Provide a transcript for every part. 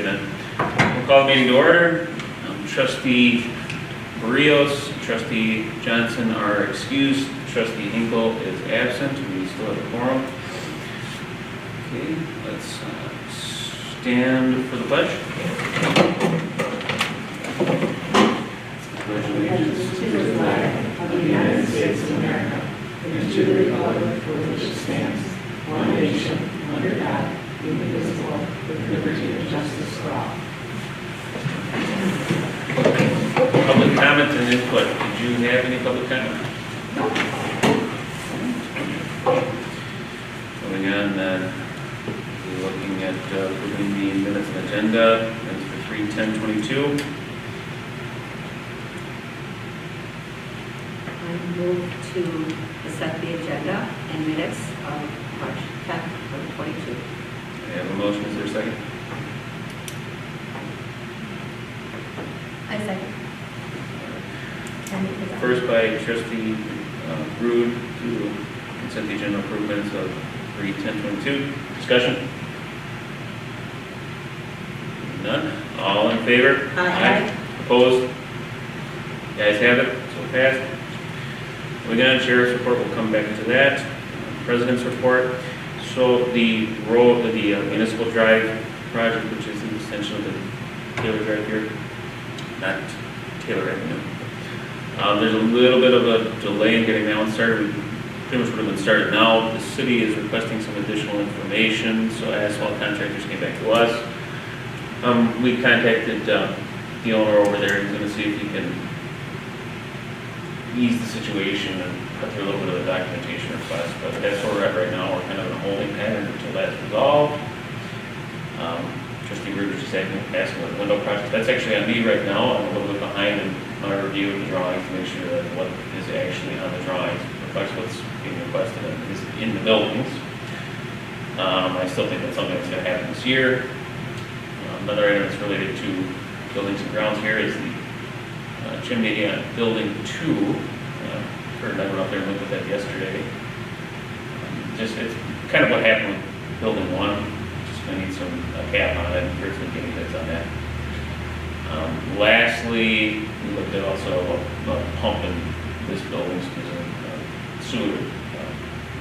Okay then. We'll call the meeting to order. Trustee Barrios, Trustee Johnson are excused. Trustee Hinkle is absent. We still have a quorum. Okay, let's stand for the pledge. Pledge allegiance to the flag of the United States of America and to the republic for which it stands, one nation, under God, indivisible, with liberty and justice for all. Public comment and input. Did you have any public comment? No. Moving on then, we're looking at approving the minutes and agenda. Minutes for 3/10/22. I move to set the agenda and minutes of March 10th, 2022. I have a motion. Is there a second? I second. First by Trustee Rude to consent the agenda improvements of 3/10/22. Discussion? None? All in favor? Aye. Opposed? You guys have it, so passed. Moving on, Sheriff's report, we'll come back to that. President's report. So the road, the municipal drive project, which is an extension of the Taylor Drive here, not Taylor Avenue. There's a little bit of a delay in getting that one started. We pretty much would have been started now. The city is requesting some additional information, so asphalt contractors came back to us. We contacted the owner over there. He's going to see if he can ease the situation and cut through a little bit of the documentation request. But that's where we're at right now. We're kind of in a holding pattern until that's resolved. Trustee Rude was just asking what the window project. That's actually on me right now. I'm a little bit behind in my review of the drawings to make sure that what is actually on the drawings reflects what's being requested and is in the buildings. I still think that's something that's going to happen this year. Another item that's related to buildings and grounds here is the chimney on building 2. Kurt and I went up there and looked at that yesterday. Just it's kind of what happened with building 1. Just going to need some cap on it, and Kurt's been getting bids on that. Lastly, we looked at also a pump in this building. There's a sewer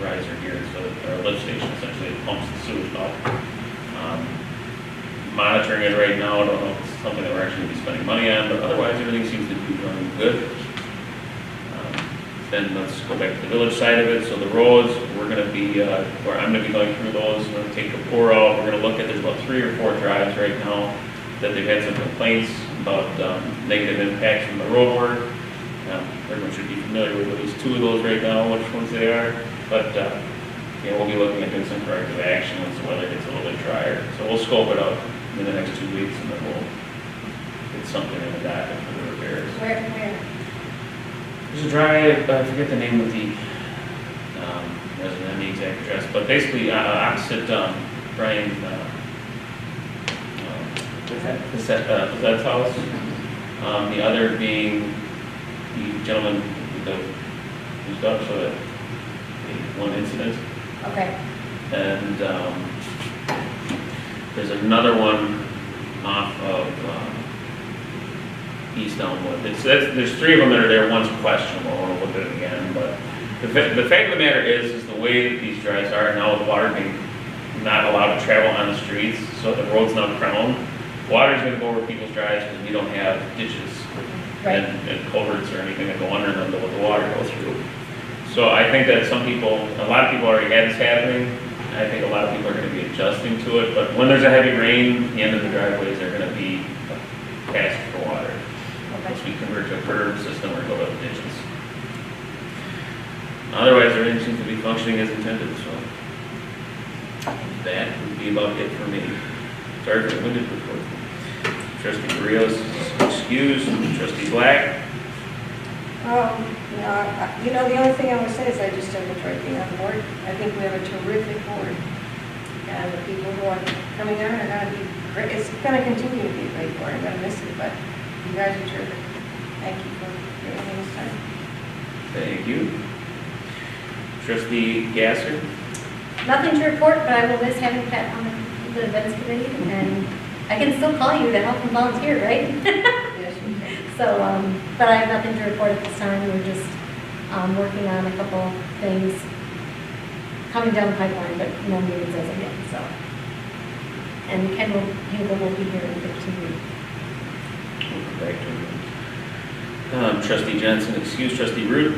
riser here, so our lift station essentially pumps the sewage up. Monitoring it right now. I don't know if it's something that we're actually going to be spending money on, but otherwise everything seems to be running good. Then let's go back to the village side of it. So the roads, we're going to be, where I'm going to be going through those. We're going to take the pour out. We're going to look at, there's about 3 or 4 drives right now that they've had some complaints about negative impacts from the road work. Everyone should be familiar with at least 2 of those right now, which ones they are. But yeah, we'll be looking at doing some corrective action once the weather gets a little bit drier. So we'll scope it out in the next 2 weeks, and then we'll get something in the docket for the repairs. Where? There's a drive, I forget the name of the resident, the exact address, but basically opposite Brian Pazette's house. The other being the gentleman whose dog showed at one incident. Okay. And there's another one off of East Elmwood. There's 3 of them that are there. One's questionable. I want to look at it again. But the fact of the matter is the way that these drives are now, with water being not allowed to travel on the streets, so the road's now crowned. Water's going to go over people's drives because we don't have ditches and culverts or anything that go under them to let the water go through. So I think that a lot of people already had this happening. I think a lot of people are going to be adjusting to it. But when there's a heavy rain, the end of the driveways are going to be passed for water. Once we convert to a curb system or go to ditches. Otherwise, everything seems to be functioning as intended. So that would be about it for me. Sorry for the winded report. Trustee Barrios is excused. Trustee Black. You know, the only thing I would say is I just have enjoyed being on the board. I think we have a terrific board. And the people who are coming on are going to be great. It's going to continue to be a great board. I'm going to miss it, but you guys are terrific. Thank you for giving me this time. Thank you. Trustee Gasser. Nothing to report, but I will miss having Pat on the events committee, and I can still call you to help and volunteer, right? Yes, we can. So, but I have nothing to report at this time. We're just working on a couple things coming down the pipeline, but no meetings as of yet, so. And Ken will be here in 15 weeks. Back to Trustee Johnson, excuse Trustee Root.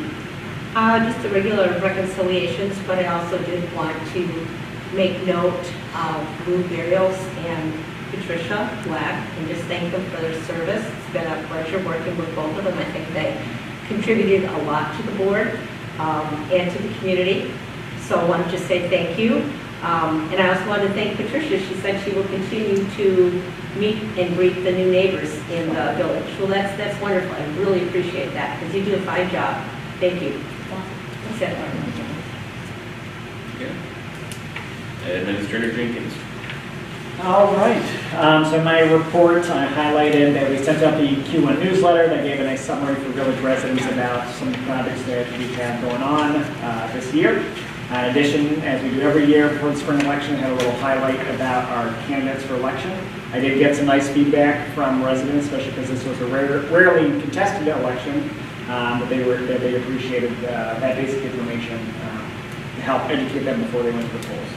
Just the regular reconciliations, but I also did want to make note of Lou Burials and Patricia Black and just thank them for their service. It's been a pleasure working with both of them. I think they contributed a lot to the board and to the community. So I want to just say thank you. And I also want to thank Patricia. She said she will continue to meet and greet the new neighbors in the village. Well, that's wonderful. I really appreciate that because you do a fine job. Thank you. That's it. Okay. Administrator Jenkins. All right, so my report, I highlighted that we sent out the Q1 newsletter that gave a nice summary for village residents about some projects that we have going on this year. In addition, as we do every year before the spring election, I had a little highlight about our candidates for election. I did get some nice feedback from residents, especially because this was a rarely contested election, but they appreciated that basic information to help educate them before they went to the polls.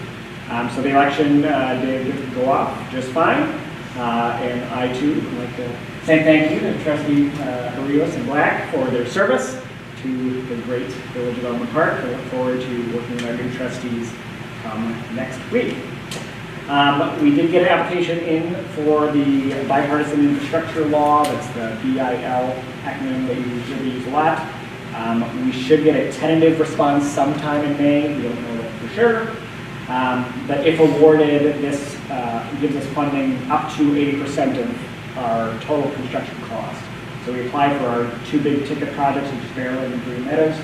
So the election did go off just fine, and I too would like to say thank you to Trustee Barrios and Black for their service to the great village of Elmwood Park. I look forward to working with our new trustees next week. We did get an application in for the bipartisan infrastructure law. That's the BIL acronym that you usually use a lot. We should get a tentative response sometime in May. We don't know that for sure. But if awarded, this gives us funding up to 80% of our total construction cost. So we applied for our two big ticket projects, which is Fairland and Green Meadows.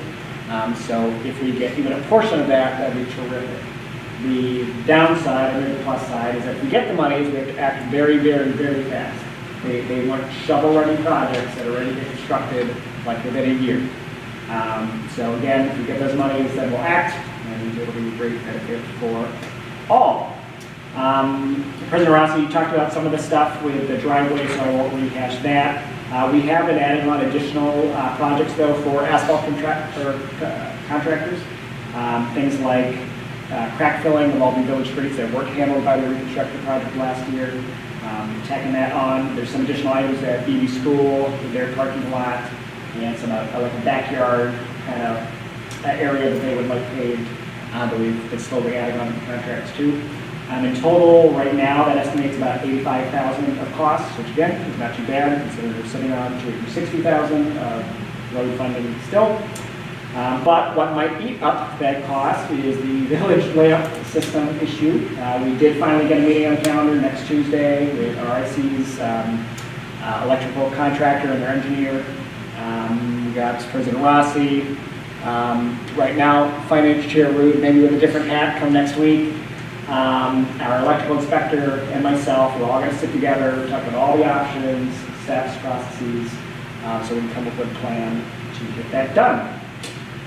So if we get even a portion of that, that'd be terrific. The downside, or the plus side, is that if we get the monies, we have to act very, very, very fast. They want shovel-ready projects that are ready to get constructed like within a year. So again, if we get those monies, then we'll act, and it'll be a great benefit for all. President Rossi, you talked about some of the stuff with the driveway, so I won't rehash that. We have been adding on additional projects, though, for asphalt contractors. Things like crack filling of all the village streets that weren't handled by the reconstruction project last year. Tacking that on. There's some additional items at BB School, their parking lot, and some like a backyard kind of area that they would like paved. But we've been slowly adding on the contracts too. In total, right now, that estimates about $85,000 of costs, which again is not too bad considering we're sitting on $260,000 of road funding still. But what might eat up that cost is the village layup system issue. We did finally get a meeting on the calendar next Tuesday with RIC's electrical contractor and their engineer. We got President Rossi. Right now, Finance Chair Root, maybe with a different hat, come next week. Our electrical inspector and myself, we're all going to sit together, talk about all the options, steps, processes, so we can come up with a plan to get that done.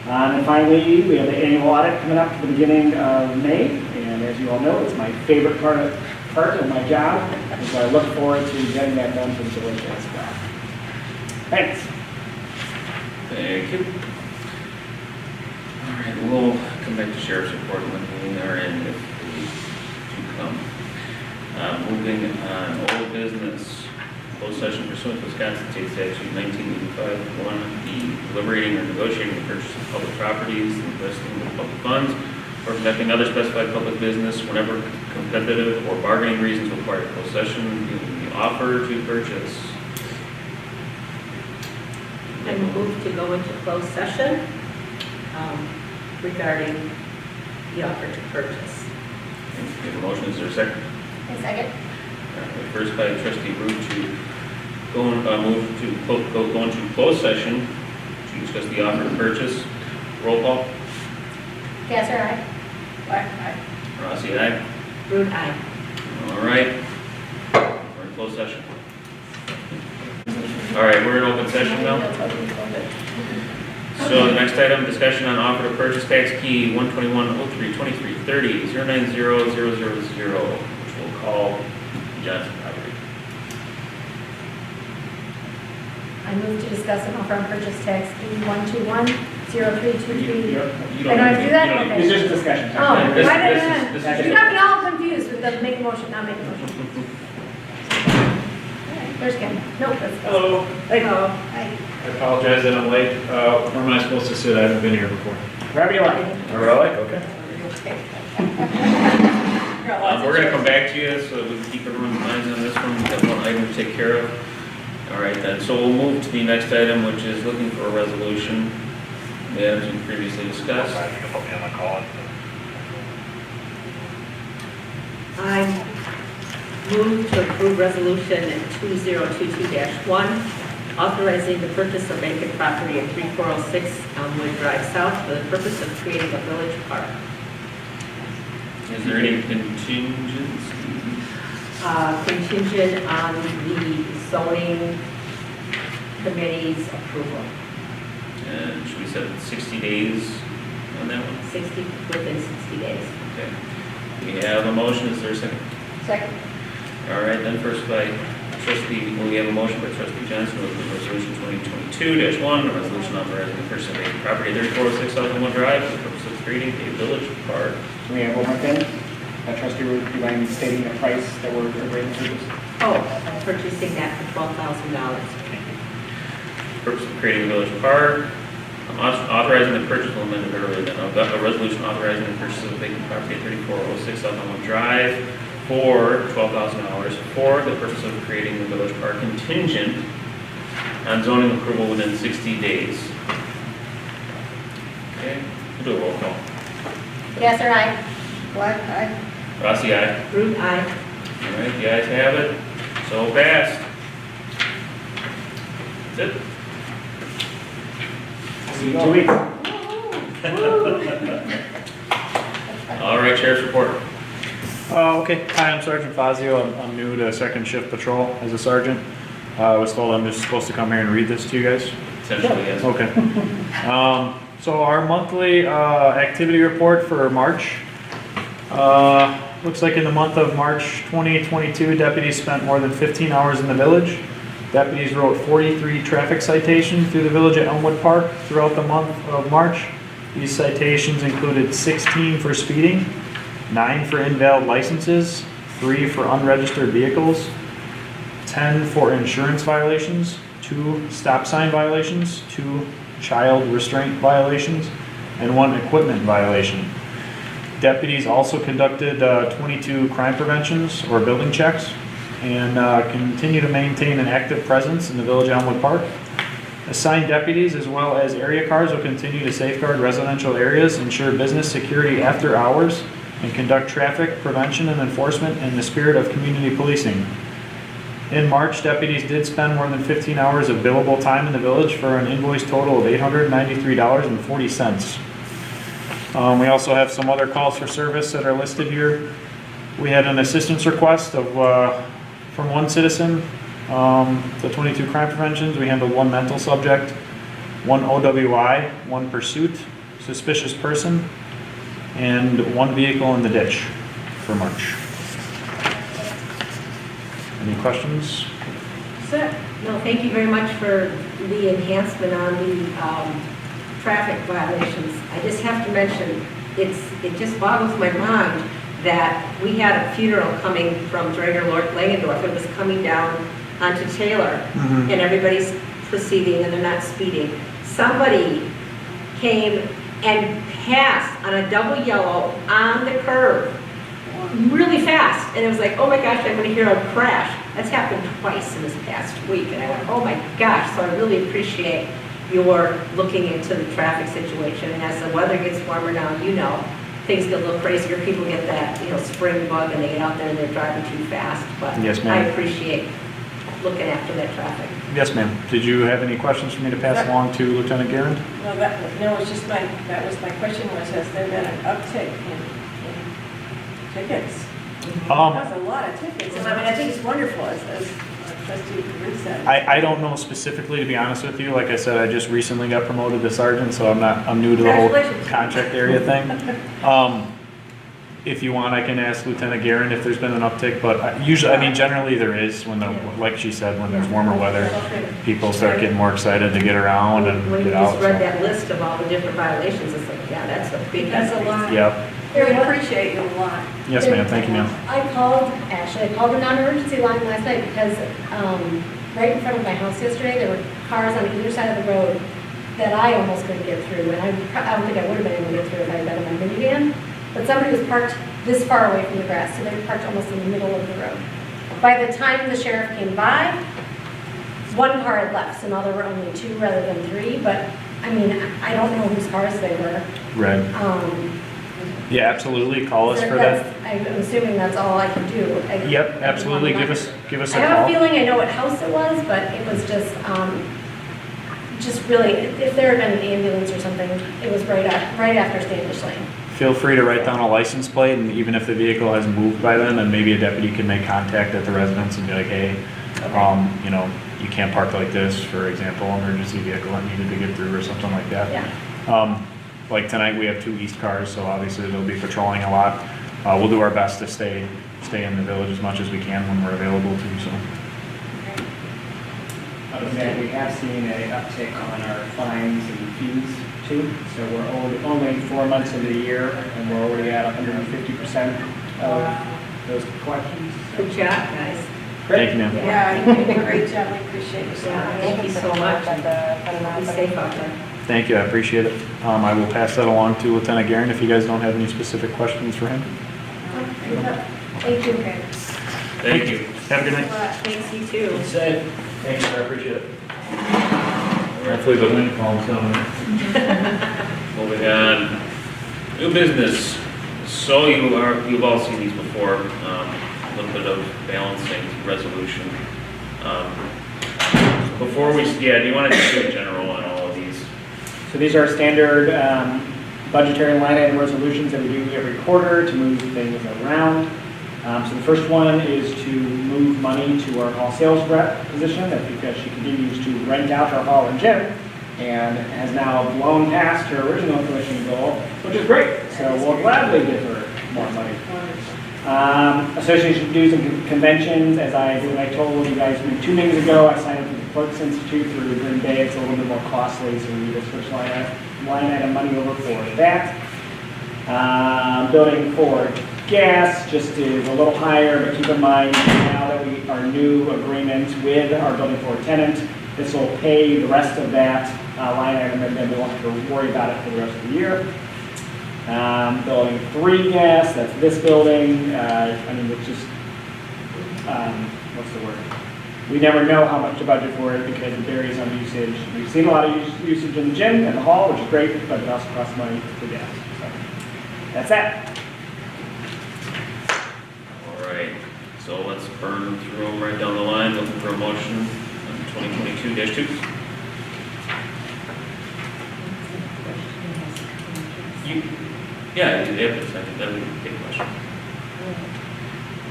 And finally, we have the annual audit coming up at the beginning of May, and as you all know, it's my favorite part of my job, and so I look forward to getting that done for the village as well. Thanks. Thank you. All right, we'll come back to Sheriff's report when we are in, if we do come. Moving on, old business, closed session pursuant to Wisconsin State Statute 1985, 1B, deliberating or negotiating the purchase of public properties, investing in public funds, or conducting other specified public business whenever competitive or bargaining reasons require closed session, giving the offer to purchase. I move to go into closed session regarding the offer to purchase. We have a motion, is there a second? A second. First by Trustee Root to move to go into closed session to discuss the offer to purchase. Roll call. Gasser, aye. Black, aye. Rossi, aye. Root, aye. All right. We're in closed session. All right, we're in open session now. So the next item, discussion on offer to purchase tax key 121032330 0900000, which we'll call Johnson property. I move to discuss an offer on purchase tax B1210323. You Can I do that? you don't Okay. It's just a discussion. Oh, This- why did this is- I? this is- You got me all confused with the make a motion, not make a motion. There's Ken. Nope, that's. Hello, Hello. I apologize that I'm late. Where am I supposed to sit? I haven't been here before. Wherever you like. Really? Okay. We're gonna come back to you, so that we can keep everyone's minds on this one, we've got one item to take care of. All right then, so we'll move to the next item, which is looking for a resolution, the items we previously discussed. I move to approve resolution 2022-1, authorizing the purchase of vacant property at 3406 Elmwood Drive South for the purpose of creating a village park. Is there any contingency? Contingent on the zoning committee's approval, And should we set 60 days on that one? 60, within 60 days. Okay. We have a motion, is there a second? Second. All right, then first by trustee, we have a motion by trustee Johnson, with resolution 2022-1, a resolution authorizing the purchase of vacant property at 3406 South Elmwood Drive for the purpose of creating a village park. We have one more thing. Trustee, would you mind stating the price that we're agreeing to this? Oh, purchasing that for $12,000. Purpose of creating a village park, authorizing the purchase, we'll amend it earlier then, a resolution authorizing the purchase of vacant property at 3406 South Elmwood Drive for $12,000 for the purpose of creating the village park contingent on zoning approval within 60 days. Okay, we'll do a roll call. Yes or aye? Black eye. Rossi, aye. Root, aye. All right, the ayes have it, so passed. That's it. See you in 2 weeks. All right, Sheriff's report. Okay. Hi, I'm Sergeant Fazio. I'm new to second shift patrol as a sergeant. I was told I'm just supposed to come here and read this to you guys. Essentially, yes. Okay. So our monthly activity report for March. Looks like in the month of March 2022, deputies spent more than 15 hours in the village. Deputies wrote 43 traffic citations through the village at Elmwood Park throughout the month of March. These citations included 16 for speeding, 9 for invalid licenses, 3 for unregistered vehicles, 10 for insurance violations, 2 stop sign violations, 2 child restraint violations, and 1 equipment violation. Deputies also conducted 22 crime preventions or building checks and continue to maintain an active presence in the village of Elmwood Park. Assigned deputies as well as area cars will continue to safeguard residential areas, ensure business security after hours, and conduct traffic prevention and enforcement in the spirit of community policing. In March, deputies did spend more than 15 hours of billable time in the village for an invoice total of $893.40. We also have some other calls for service that are listed here. We had an assistance request of, from one citizen, the 22 crime preventions. We handled 1 mental subject, 1 OWI, 1 pursuit, suspicious person, and 1 vehicle in the ditch for March. Any questions? No, thank you very much for the enhancement on the traffic violations. I just have to mention, it just boggles my mind that we had a funeral coming from Drager Langendorf. It was coming down onto Taylor, and everybody's proceeding and they're not speeding. Somebody came and passed on a double yellow on the curve really fast, and it was like, oh my gosh, I'm going to hear a crash. That's happened twice in this past week, and I went, oh my gosh. So I really appreciate your looking into the traffic situation, and as the weather gets warmer now, you know, things get a little crazier. People get that, spring bug, and they get out there and they're driving too fast. But Yes, ma'am. I appreciate looking after that traffic. Yes, ma'am. Did you have any questions for me to pass along to Lieutenant Garand? No, it's just that was my question was, has there been an uptick in tickets? That's a lot of tickets, and I think it's wonderful, as Trustee Ruth said. I don't know specifically, to be honest with you. Like I said, I just recently got promoted to sergeant, so I'm new to the whole Congratulations. contract area thing. if you want, I can ask Lieutenant Guerin if there's been an uptick, but usually, I mean, generally there is when the, like she said, when there's warmer weather, people start getting more excited to get around and When you get out. just read so. that list of all the different violations, it's like, yeah, that's a big That's a increase. lot. Yep. We appreciate you a lot. Yes, ma'am. Thank you, ma'am. I called the non-emergency line last night because right in front of my house yesterday, there were cars on either side of the road that I almost couldn't get through, and I don't think I would have been able to get through if I had been in my minivan. But somebody was parked this far away from the grass, so they were parked almost in the middle of the road. By the time the sheriff came by, one car had left, so now there were only 2 rather than 3, but I mean, I don't know whose cars they were. Red. Yeah, absolutely. Call us for that. I'm assuming that's all I can do. Yep, absolutely. Give us a I have a call. feeling I know what house it was, but it was just really, if there had been an ambulance or something, it was right after Standish Lane. Feel free to write down a license plate, and even if the vehicle hasn't moved by then, then maybe a deputy can make contact at the residence and be like, hey, you know, you can't park like this, for example, emergency vehicle that needed to get through or something like that. Yeah. Like tonight, we have 2 east cars, so obviously they'll be patrolling a lot. We'll do our best to stay in the village as much as we can when we're available to, so. Other than that, we have seen an uptick on our fines and fees too. So we're only 4 months into the year, and we're already at 150% of those collections. Good job, guys. Thank you, ma'am. Yeah, you did a great job, we appreciate you so Yeah, much. thank you so much. Be safe out there. Thank you, I appreciate it. I will pass that along to Lieutenant Guerin if you guys don't have any specific questions for him. Thank you. Thank you. Have a good night. Thanks, you too. Safe. Thank you, sir, I appreciate it. Hopefully the wind calms down. Moving on, new business. So you've all seen these before, a little bit of balancing resolution. Before we, do you want to just do a general on all of these? So these are standard budgetary line item resolutions that we do every quarter to move things around. So the first one is to move money to our hall sales rep position. That's because she continues to rent out her hall and gym and has now blown past her original commission goal, which is great. So we'll gladly give her more money. Association dues and conventions, as I told you guys 2 meetings ago, I signed up for the Clerks Institute through Green Bay. It's a little bit more costly, so we need this first line item money over for that. Building for gas just is a little higher, but keep in mind now that our new agreement with our building for tenant, this will pay the rest of that line item, and then we won't have to worry about it for the rest of the year. Building 3 gas, that's this building. I mean, it's just, what's the word? We never know how much to budget for it because it varies on usage. We've seen a lot of usage in the gym and the hall, which is great, but it also costs money for gas. So that's that. All right, so let's burn through them right down the line, looking for a motion on 2022-2. Yeah, you have a second, then we can take a question.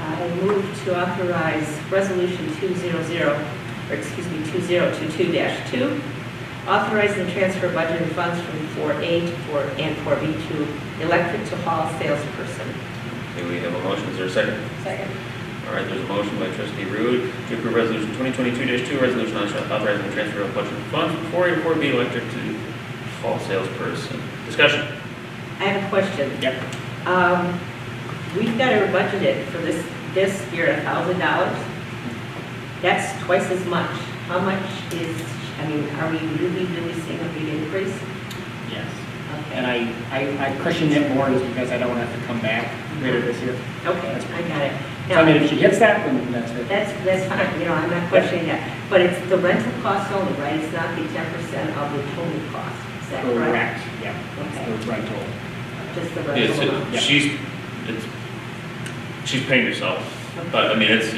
I move to authorize resolution 2022-2, authorizing the transfer of budgeted funds from 4A to 4 and 4B to electric to hall salesperson. Okay, we have a motion, is there a second? Second. All right, there's a motion by trustee Rude to approve resolution 2022-2, resolution authorizing the transfer of budgeted funds from 4A to 4B electric to hall salesperson. Discussion. I have a question. Yep. We've got it budgeted for this year $1,000. That's twice as much. How much is, I mean, are we really seeing a big increase? Yes. Okay. And I cushioned it more just because I don't want to have to come back later this year. Okay, I got it. So, I mean, if she hits that, then that's it. That's fine, you know, I'm not questioning that. But it's the rental cost only, right? It's not the 10% of the total cost. Is that correct? Correct, yeah. Okay. It's the rental. Just the Yes, rental amount? she's paying herself, but I mean, this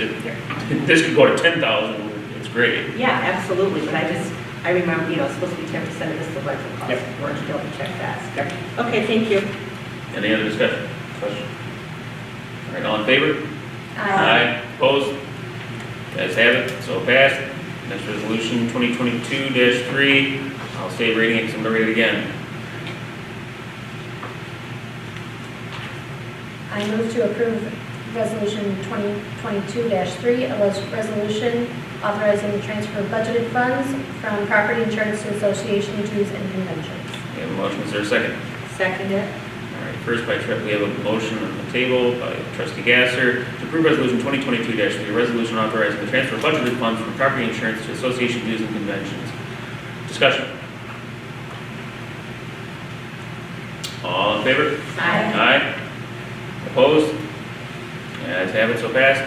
could go to 10,000, it's great. Yeah, absolutely, but I remember, you know, it's supposed to be 10% of this, the rental cost. Yep. We're to double check that. Yep. Okay, thank you. Any other discussion? Question? All right, all in favor? Aye. Opposed? Guys have it, so passed. Next resolution, 2022-3, I'll stay reading it because I'm going to read it again. I move to approve Resolution 2022-3, a resolution authorizing the transfer of budgeted funds from property insurance to association dues and conventions. We have a motion, is there a second? Second it. All right, first by we have a motion on the table by trustee Gasser to approve resolution 2022-3, a resolution authorizing the transfer of budgeted funds from property insurance to association dues and conventions. Discussion. All in favor? Aye. Aye. Opposed? Ayes have it, so passed.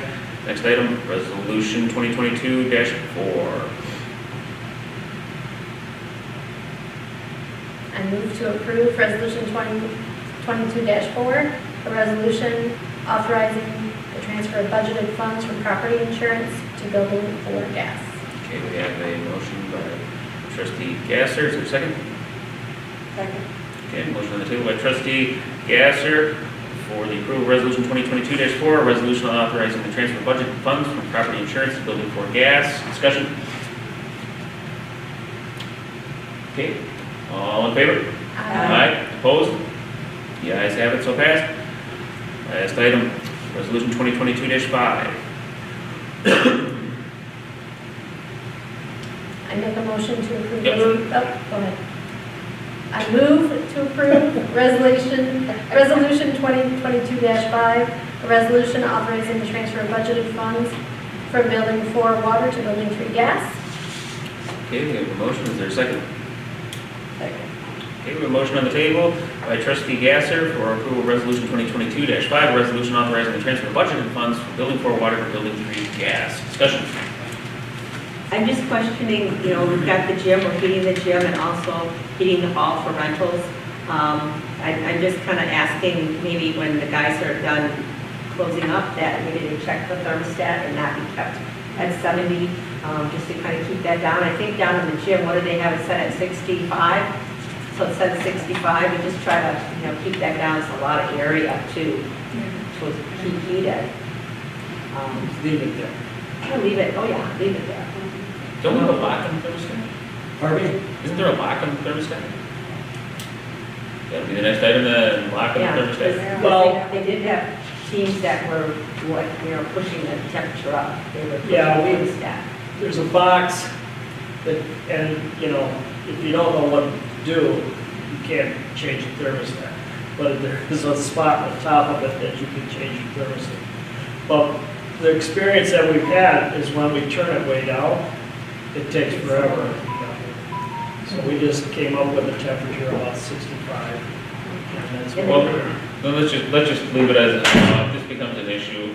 Next item, resolution 2022-4. I move to approve Resolution 2022-4, a resolution authorizing the transfer of budgeted funds from property insurance to building for gas. Okay, we have a motion by trustee Gasser, is there a second? Second. Okay, motion on the table by trustee Gasser for the approval of resolution 2022-4, a resolution authorizing the transfer of budget funds from property insurance to building for gas. Discussion. Okay, all in favor? Aye. Opposed? The ayes have it, so passed. Last item, resolution 2022-5. I make a motion to approve. Yep. Go ahead. I move to approve Resolution 2022-5, a resolution authorizing the transfer of budgeted funds from Building 4 water to Building 3 gas. Okay, we have a motion, is there a second? Second. Okay, we have a motion on the table by trustee Gasser for approval of resolution 2022-5, a resolution authorizing the transfer of budgeted funds from building 4 water to building 3 gas. Discussion. I'm just questioning, we've got the gym, we're heating the gym and also heating the hall for rentals. I'm just kind of asking, maybe when the guys are done closing up, that maybe they check the thermostat and not be kept at 70, just to kind of keep that down. I think down in the gym, what do they have it set at 65? So it's set at 65, and just try to, keep that down. It's a lot of area to keep heated. Leave it there. I'm gonna leave it, oh yeah, leave it there. Don't we have a lock on the thermostat? Pardon me? Isn't there a lock on the thermostat? That'll be the next item, then, lock on the Yeah, thermostat. Well- they did have teams that were, pushing the temperature up. They were pushing Yeah, we- the thermostat. There's a box that, and, if you don't know what to do, you can't change the thermostat. But there's a spot on the top of it that you can change the thermostat. But the experience that we've had is when we turn it way down, it takes forever. So we just came up with a temperature of about 65. And that's Well, what, then let's just leave it as, if this becomes an issue.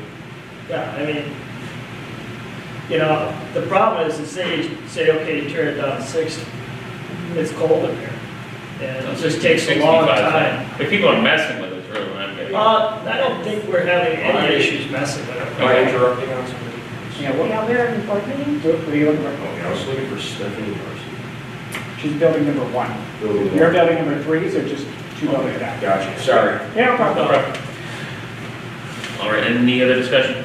yeah, I mean, the problem is, say, okay, you turn it down to 60, it's cold in here. And it just takes a long 65 time. If people are messing with it, it's really what I'm getting. I don't think we're having any issues messing with Am I it. interrupting on something? Yeah, what Yeah, we're in board meeting. are you looking for? Okay, I was looking for Stephanie Marcy. She's building number 1. Building You're one. building number 3, so just 2 buildings back. Gotcha, sorry. Yeah, no No problem. problem. All right, any other discussion?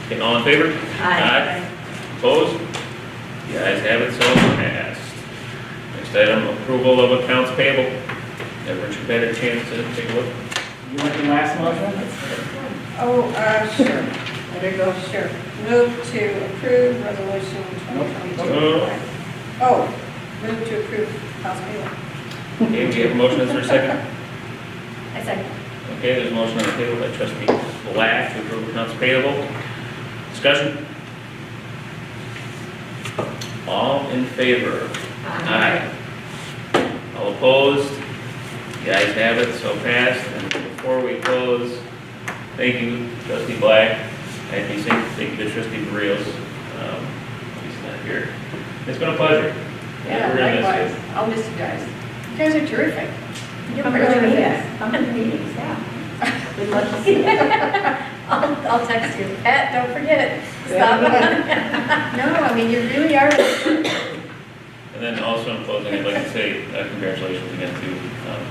Okay, all in favor? Aye. Opposed? The ayes have it, so passed. Next item, approval of accounts payable. Everyone should have had a chance to take a look. You want the last motion? Oh, sure. Better go. Sure. Move to approve resolution 2022. Oh, move to approve house payable. Okay, we have a motion, is there a second? I second. Okay, there's a motion on the table by trustee Black to approve accounts payable. Discussion? All in favor? Aye. All opposed? The ayes have it, so passed. And before we close, thank you, trustee Black. And thank you to trustee Barrios. He's not here. It's been a pleasure. Yeah, We're gonna miss you. likewise. I'll miss you guys. You guys are terrific. You're Come to pretty the terrific. meetings, come to the meetings, yeah. We'd love to see you. I'll text you. Pat, don't forget. Stop. No, I mean, you really are. And then also in closing, I'd like to say congratulations again to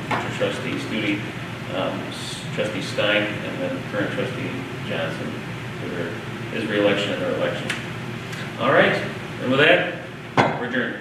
future trustee Studi, trustee Stein, and then current trustee Johnson for his reelection and their election. All right, and with that, we're adjourned.